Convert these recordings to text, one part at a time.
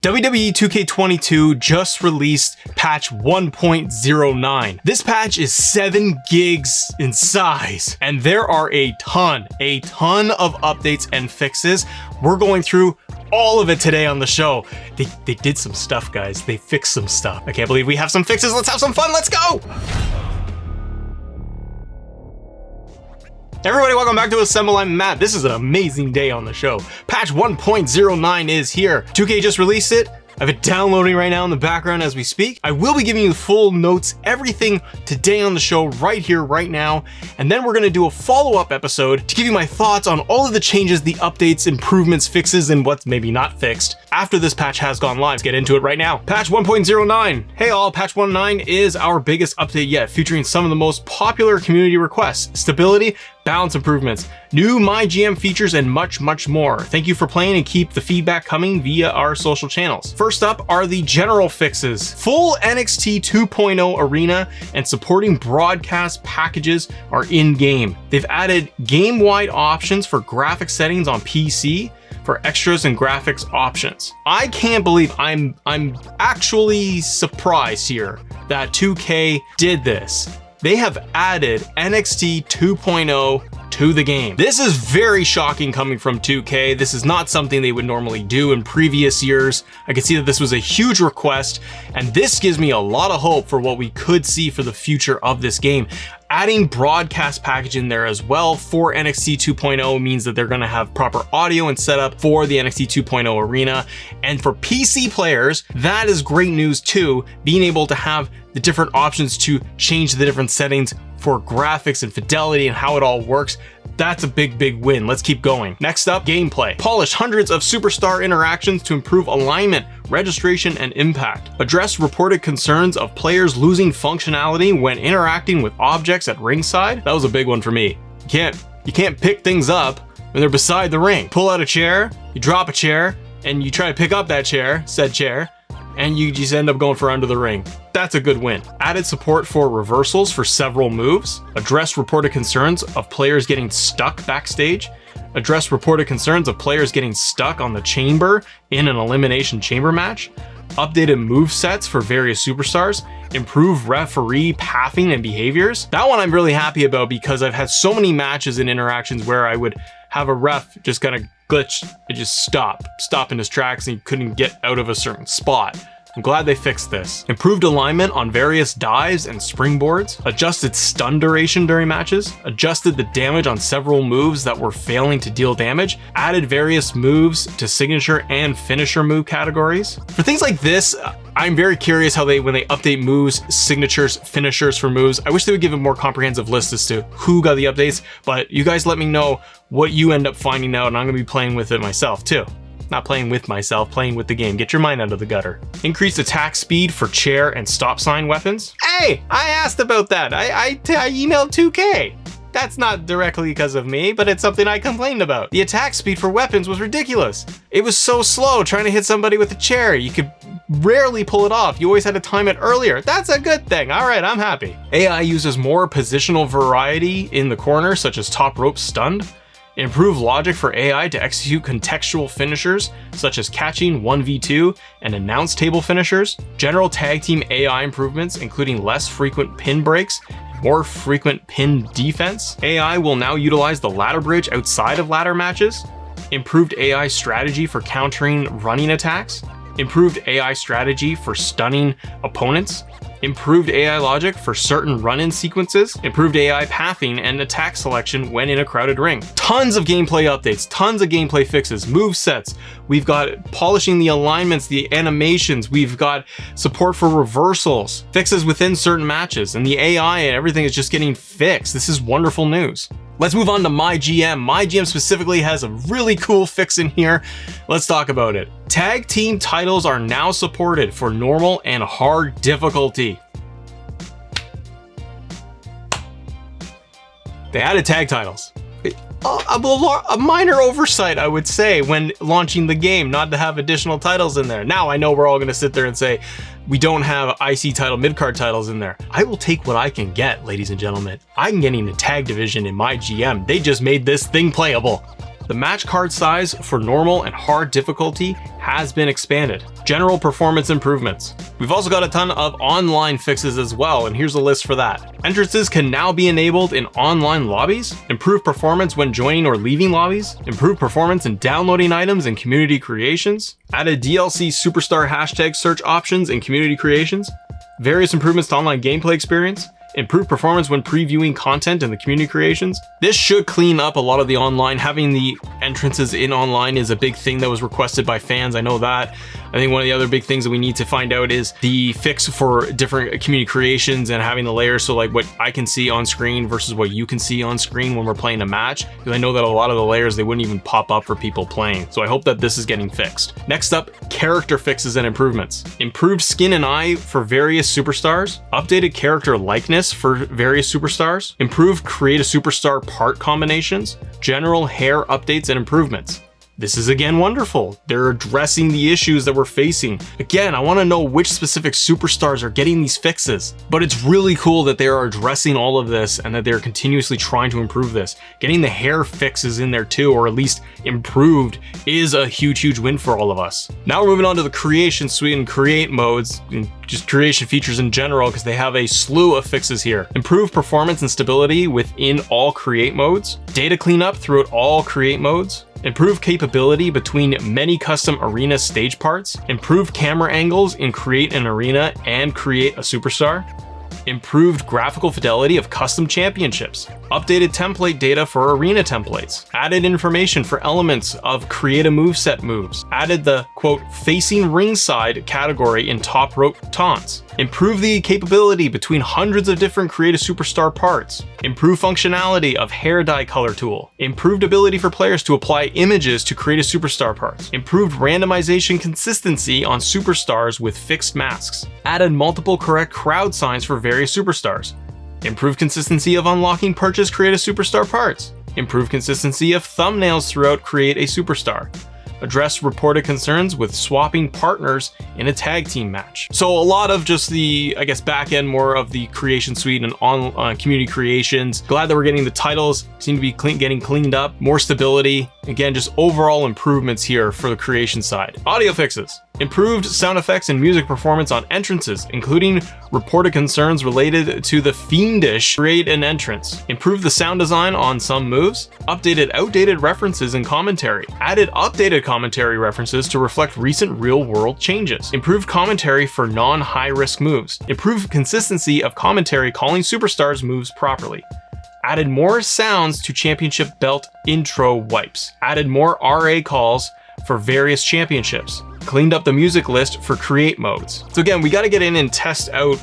WWE 2K22 just released patch 1.09. This patch is 7 gigs in size, and there are a ton of updates and fixes. We're going through all of it today on the show. They did some stuff, guys. They fixed some stuff. I can't believe we have some fixes. Let's have some fun. Let's go! Everybody, welcome back to Assemble. I'm Matt. This is an amazing day on the show. Patch 1.09 is here. 2K just released it. I have it downloading right now in the background as we speak. I will be giving you full notes, everything today on the show right here, right now. And then we're going to do a follow-up episode to give you my thoughts on all of the changes, the updates, improvements, fixes, and what's maybe not fixed after this patch has gone live. Let's get into it right now. Patch 1.09. Hey all, patch 1.9 is our biggest update yet, featuring some of the most popular community requests: stability, balance improvements, new MyGm features, and much more. Thank you for playing and keep the feedback coming via our social channels. First up are the general fixes. Full NXT 2.0 arena and supporting broadcast packages are in-game. They've added game-wide options for graphic settings on PC for extras and graphics options. I can't believe I'm actually surprised here that 2K did this. They have added NXT 2.0 to the game. This is very shocking coming from 2K. This is not something they would normally do in previous years. I can see that this was a huge request, and this gives me a lot of hope for what we could see for the future of this game. Adding broadcast package in there as well for NXT 2.0 means that they're going to have proper audio and setup for the NXT 2.0 arena. And for PC players, that is great news too, being able to have the different options to change the different settings for graphics and fidelity and how it all works. That's a big win. Let's keep going. Next up, gameplay. Polish hundreds of superstar interactions to improve alignment, registration, and impact. Address reported concerns of players losing functionality when interacting with objects at ringside. That was a big one for me. You can't pick things up when they're beside the ring. Pull out a chair, you drop a chair, and you try to pick up that chair, said chair, and you just end up going for under the ring. That's a good win. Added support for reversals for several moves. Address reported concerns of players getting stuck backstage. Address reported concerns of players getting stuck on the chamber in an elimination chamber match. Updated move sets for various superstars. Improve referee pathing and behaviors. That one I'm really happy about because I've had so many matches and interactions where I would have a ref just kind of glitch and just stop in his tracks and he couldn't get out of a certain spot. I'm glad they fixed this. Improved alignment on various dives and springboards. Adjusted stun duration during matches. Adjusted the damage on several moves that were failing to deal damage. Added various moves to signature and finisher move categories. For things like this, I'm very curious how when they update moves, signatures, finishers for moves. I wish they would give a more comprehensive list as to who got the updates, but you guys let me know what you end up finding out, and I'm gonna be playing with it myself too. Not playing with myself, playing with the game. Get your mind out of the gutter. Increased attack speed for chair and stop sign weapons. Hey, I asked about that. I emailed 2K. That's not directly because of me, but it's something I complained about. The attack speed for weapons was ridiculous. It was so slow trying to hit somebody with a chair. You could rarely pull it off. You always had to time it earlier. That's a good thing. All right, I'm happy. AI uses more positional variety in the corner, such as top rope stunned. Improve logic for AI to execute contextual finishers, such as catching 1v2 and announce table finishers. General tag team AI improvements, including less frequent pin breaks, more frequent pin defense. AI will now utilize the ladder bridge outside of ladder matches. Improved AI strategy for countering running attacks. Improved AI strategy for stunning opponents. Improved AI logic for certain run-in sequences. Improved AI pathing and attack selection when in a crowded ring. Tons of gameplay updates, tons of gameplay fixes, move sets. We've got polishing the alignments, the animations. We've got support for reversals, fixes within certain matches, and the AI and everything is just getting fixed. This is wonderful news. Let's move on to MyGm. MyGm specifically has a really cool fix in here. Let's talk about it. Tag team titles are now supported for normal and hard difficulty. They added tag titles. A minor oversight, I would say, when launching the game, not to have additional titles in there. Now I know we're all gonna sit there and say, we don't have IC title, mid-card titles in there. I will take what I can get, ladies and gentlemen. I'm getting a tag division in MyGm. They just made this thing playable. The match card size for normal and hard difficulty has been expanded. General performance improvements. We've also got a ton of online fixes as well, and here's a list for that. Entrances can now be enabled in online lobbies, improved performance when joining or leaving lobbies, improved performance in downloading items and community creations, added DLC superstar hashtag search options in community creations, various improvements to online gameplay experience, improved performance when previewing content in the community creations. This should clean up a lot of the online. Having the entrances in online is a big thing that was requested by fans. I know that. I think one of the other big things that we need to find out is the fix for different community creations and having the layers. So like what I can see on screen versus what you can see on screen when we're playing a match. Because I know that a lot of the layers, they wouldn't even pop up for people playing. So I hope that this is getting fixed. Next up, character fixes and improvements. Improved skin and eye for various superstars. Updated character likeness for various superstars. Improved create a superstar part combinations. General hair updates and improvements. This is again wonderful. They're addressing the issues that we're facing. Again, I want to know which specific superstars are getting these fixes, but it's really cool that they are addressing all of this and that they're continuously trying to improve this. Getting the hair fixes in there too, or at least improved, is a huge win for all of us. Now we're moving on to the creation suite and create modes, and just creation features in general, because they have a slew of fixes here. Improved performance and stability within all create modes. Data cleanup throughout all create modes. Improved capability between many custom arena stage parts. Improved camera angles in create an arena and create a superstar. Improved graphical fidelity of custom championships. Updated template data for arena templates. Added information for elements of create a moveset moves. Added the quote facing ringside category in top rope taunts. Improve the capability between hundreds of different create a superstar parts. Improve functionality of hair dye color tool. Improved ability for players to apply images to create a superstar parts. Improved randomization consistency on superstars with fixed masks. Added multiple correct crowd signs for various superstars. Improved consistency of unlocking purchase create a superstar parts. Improved consistency of thumbnails throughout create a superstar. Address reported concerns with swapping partners in a tag team match. So a lot of just the, I guess, back end more of the creation suite and on community creations. Glad that we're getting the titles, seem to be getting cleaned up, more stability. Again, just overall improvements here for the creation side. Audio fixes. Improved sound effects and music performance on entrances, including reported concerns related to the fiendish create an entrance. Improved the sound design on some moves. Updated outdated references and commentary. Added updated commentary references to reflect recent real-world changes. Improved commentary for non-high-risk moves. Improved consistency of commentary calling superstars moves properly. Added more sounds to championship belt intro wipes. Added more RA calls for various championships. Cleaned up the music list for create modes. So again, we got to get in and test out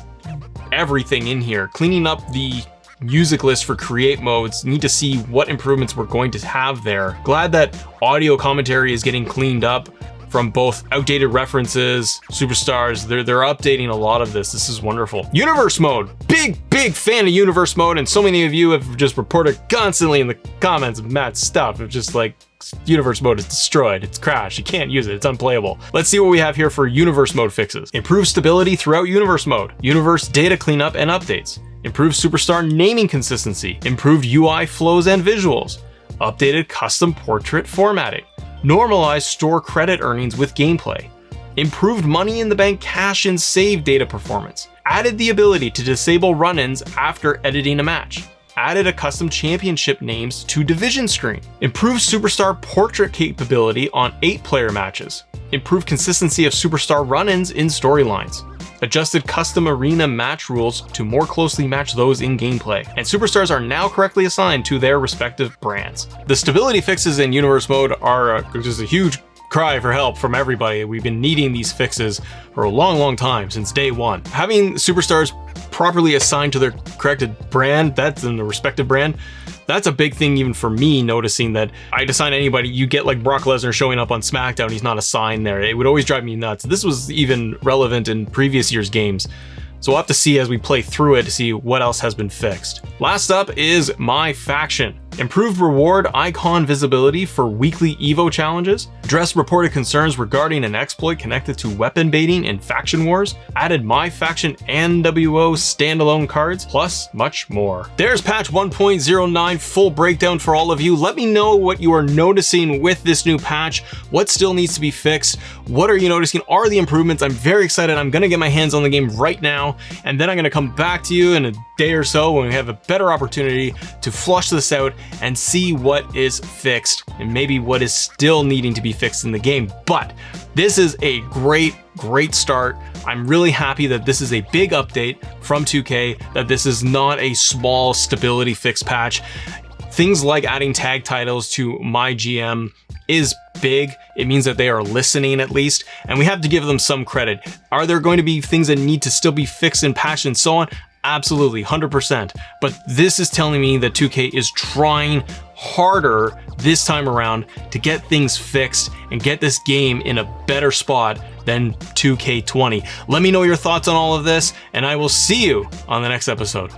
everything in here. Cleaning up the music list for create modes, need to see what improvements we're going to have there. Glad that audio commentary is getting cleaned up from both outdated references, superstars. They're updating a lot of this. This is wonderful. Universe mode. Big fan of universe mode, and so many of you have just reported constantly in the comments of Matt's stuff. It's just like, universe mode is destroyed, it's crashed, you can't use it, it's unplayable. Let's see what we have here for universe mode fixes. Improved stability throughout universe mode. Universe data cleanup and updates. Improved superstar naming consistency. Improved UI flows and visuals. Updated custom portrait formatting. Normalized store credit earnings with gameplay. Improved money in the bank cash and save data performance. Added the ability to disable run-ins after editing a match. Added a custom championship names to division screen. Improved superstar portrait capability on 8-player matches. Improved consistency of superstar run-ins in storylines. Adjusted custom arena match rules to more closely match those in gameplay. And superstars are now correctly assigned to their respective brands. The stability fixes in universe mode are just a huge cry for help from everybody. We've been needing these fixes for a long time, since day one. Having superstars properly assigned to their corrected brand, that's in the respective brand, that's a big thing even for me, noticing that I'd assign anybody, you get like Brock Lesnar showing up on SmackDown, he's not assigned there. It would always drive me nuts. This was even relevant in previous year's games. So we'll have to see as we play through it to see what else has been fixed. Last up is My Faction. improved reward icon visibility for weekly Evo challenges, addressed reported concerns regarding an exploit connected to weapon baiting in Faction Wars, added My Faction and NWO standalone cards, plus much more. There's patch 1.09 full breakdown for all of you. Let me know what you are noticing with this new patch, what still needs to be fixed, what are you noticing are the improvements. I'm very excited. I'm gonna get my hands on the game right now, and then I'm gonna come back to you in a day or so when we have a better opportunity to flush this out and see what is fixed and maybe what is still needing to be fixed in the game. But this is a great start. I'm really happy that this is a big update from 2K, that this is not a small stability fix patch. Things like adding tag titles to MyGm is big. It means that they are listening at least, and we have to give them some credit. Are there going to be things that need to still be fixed and patched and so on? Absolutely, 100%. But this is telling me that 2K is trying harder this time around to get things fixed and get this game in a better spot than 2K20. Let me know your thoughts on all of this, and I will see you on the next episode.